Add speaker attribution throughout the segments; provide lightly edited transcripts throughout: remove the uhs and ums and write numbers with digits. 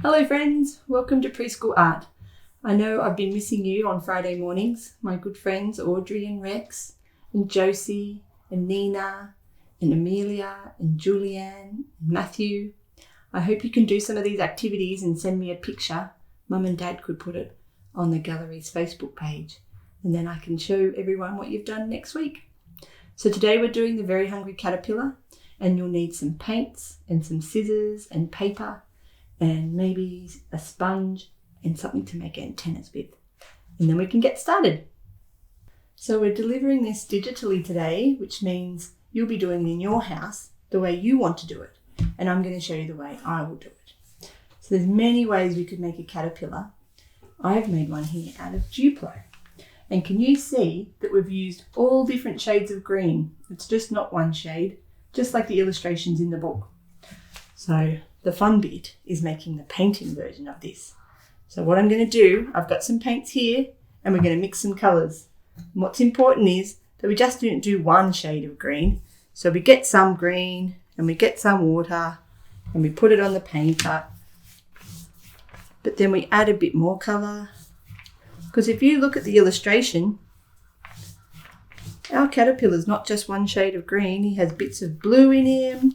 Speaker 1: Hello friends, welcome to Preschool Art. I know I've been missing you on Friday mornings, my good friends Audrey and Rex, and Josie, and Nina, and Amelia, and Julianne, and Matthew. I hope you can do some of these activities and send me a picture. Mum and Dad could put it on the gallery's Facebook page, and then I can show everyone what you've done next week. So today we're doing the Very Hungry Caterpillar, and you'll need some paints and some scissors and paper and maybe a sponge and something to make antennas with. And then we can get started. So we're delivering this digitally today, which means you'll be doing it in your house the way you want to do it. And I'm going to show you the way I will do it. So there's many ways we could make a caterpillar. I've made one here out of Duplo. And can you see that we've used all different shades of green? It's just not one shade, just like the illustrations in the book. So the fun bit is making the painting version of this. So what I'm going to do, I've got some paints here and we're going to mix some colours. And what's important is that we just don't do one shade of green. So we get some green and we get some water and we put it on the painter. But then we add a bit more colour. Because if you look at the illustration, our caterpillar's not just one shade of green. He has bits of blue in him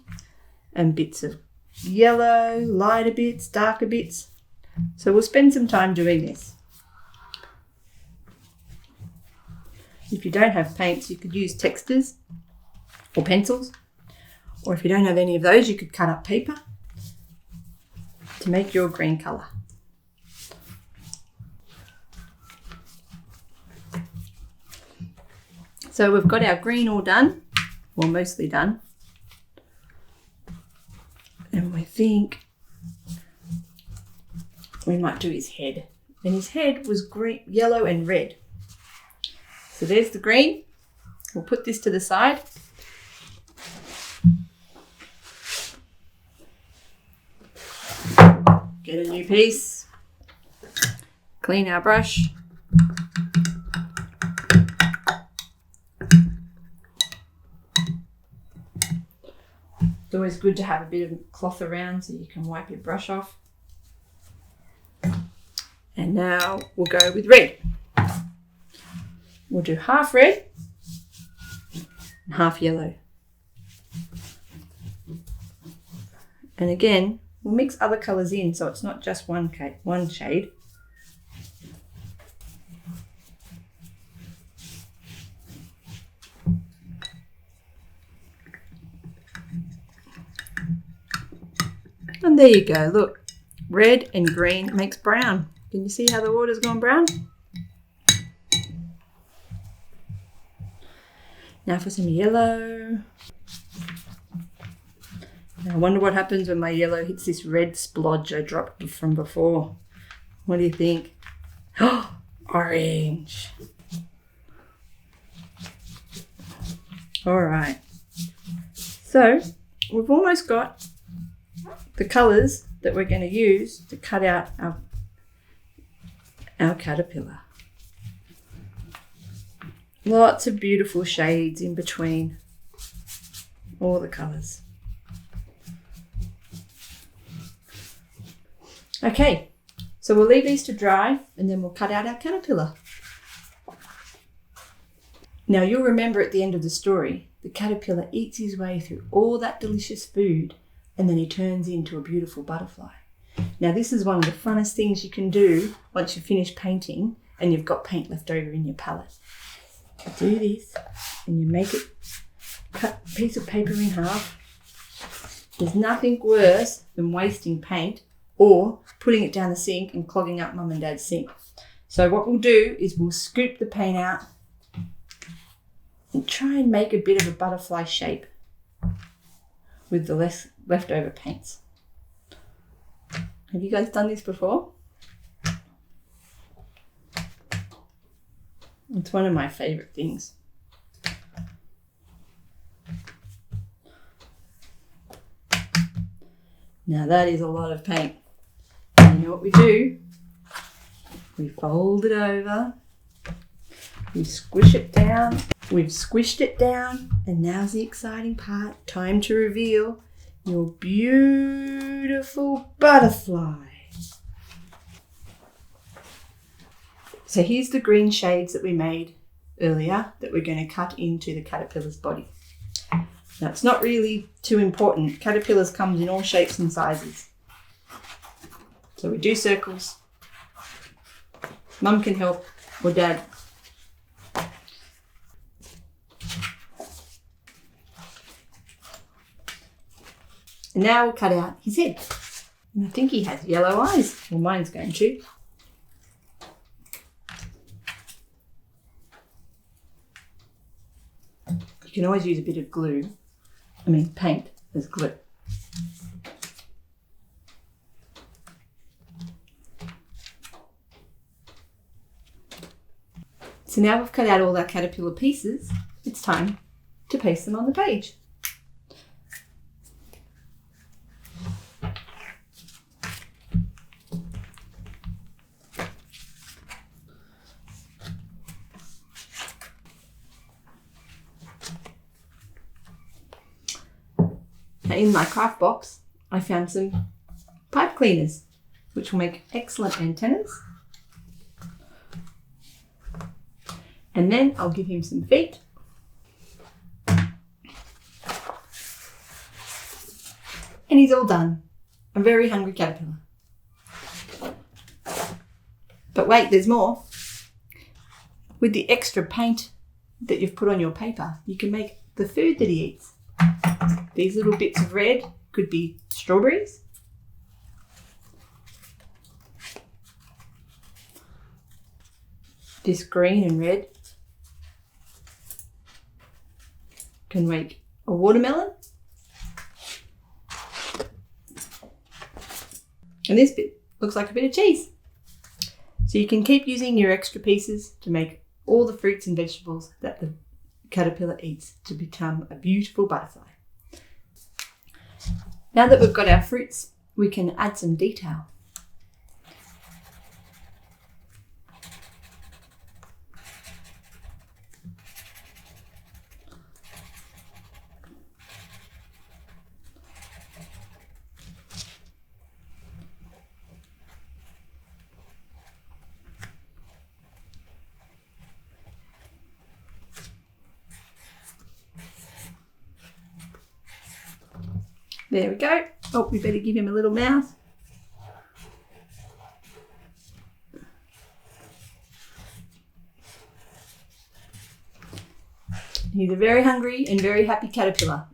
Speaker 1: and bits of yellow, lighter bits, darker bits. So we'll spend some time doing this. If you don't have paints, you could use textures or pencils. Or if you don't have any of those, you could cut up paper to make your green colour. So we've got our green all done, well mostly done. And we think we might do his head. And his head was green, yellow and red. So there's the green. We'll put this to the side. Get a new piece. Clean our brush. It's always good to have a bit of cloth around so you can wipe your brush off. And now we'll go with red. We'll do half red and half yellow. And again, we'll mix other colours in so it's not just one shade. And there you go, look, red and green makes brown. Can you see how the water's gone brown? Now for some yellow. Now I wonder what happens when my yellow hits this red splodge I dropped from before. What do you think? Oh, orange. All right. So we've almost got the colours that we're going to use to cut out our caterpillar. Lots of beautiful shades in between all the colours. Okay, so we'll leave these to dry and then we'll cut out our caterpillar. Now you'll remember at the end of the story, the caterpillar eats his way through all that delicious food and then he turns into a beautiful butterfly. Now this is one of the funnest things you can do once you finish painting and you've got paint left over in your palette. You do this and you make it, cut a piece of paper in half. There's nothing worse than wasting paint or putting it down the sink and clogging up Mum and Dad's sink. So what we'll do is we'll scoop the paint out and try and make a bit of a butterfly shape with the leftover paints. Have you guys done this before? It's one of my favourite things. Now that is a lot of paint. And you know what we do? We fold it over, we squish it down, we've squished it down, and now's the exciting part. Time to reveal your beautiful butterfly. So here's the green shades that we made earlier that we're going to cut into the caterpillar's body. Now it's not really too important. Caterpillars comes in all shapes and sizes. So we do circles. Mum can help, or Dad. And now we'll cut out his head. And I think he has yellow eyes. Well, mine's going to. You can always use a bit of paint as glue. So now we've cut out all our caterpillar pieces, it's time to paste them on the page. Now in my craft box, I found some pipe cleaners, which will make excellent antennas. And then I'll give him some feet. And he's all done. A very hungry caterpillar. But wait, there's more. With the extra paint that you've put on your paper, you can make the food that he eats. These little bits of red could be strawberries. This green and red can make a watermelon. And this bit looks like a bit of cheese. So you can keep using your extra pieces to make all the fruits and vegetables that the caterpillar eats to become a beautiful butterfly. Now that we've got our fruits, we can add some detail. There we go. Oh, we better give him a little mouth. He's a very hungry and very happy caterpillar.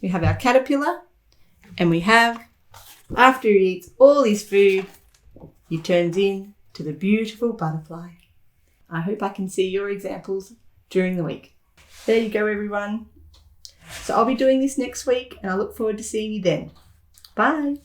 Speaker 1: We have our caterpillar, and we have, after he eats all his food, he turns into the beautiful butterfly. I hope I can see your examples during the week. There you go, everyone. So I'll be doing this next week, and I look forward to seeing you then. Bye.